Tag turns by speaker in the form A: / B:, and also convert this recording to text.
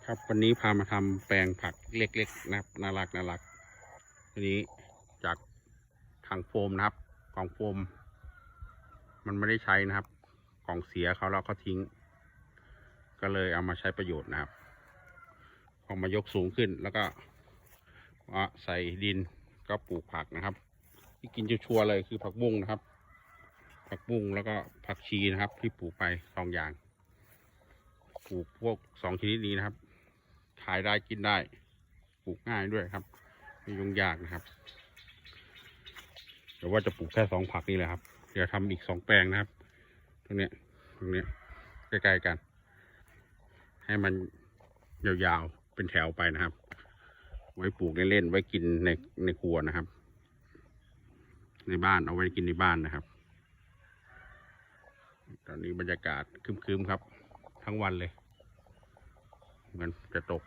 A: ครับวันนี้พามาทำแปลงผักเล็กๆนะครับน่ารักทีนี้จากถังโฟมนะครับกล่องโฟมมันไม่ได้ใช้นะครับกล่องเสียเขาแล้วเขาทิ้งก็เลยเอามาใช้ประโยชน์นะครับเอามายกสูงขึ้นแล้วก็ใส่ดินก็ปลูกผักนะครับที่กินชัวร์เลยคือผักบุ้งนะครับผักบุ้งแล้วก็ผักชีนะครับที่ปลูกไป2 อย่างปลูกพวก2 ชนิดนี้นะครับขายได้กินได้ปลูกง่ายด้วยครับไม่ยุ่งยากนะครับแต่ว่าจะปลูกแค่2 ผักนี่แหละครับเดี๋ยวทำอีก2 แปลงนะครับตรงนี้ใกล้ๆกันให้มันยาวๆเป็นแถวไปนะครับไว้ปลูกเล่นๆไว้กินในครัวนะครับในบ้านเอาไว้กินในบ้านนะครับตอนนี้บรรยากาศครึ้มๆครับทั้งวันเลยมันจะตก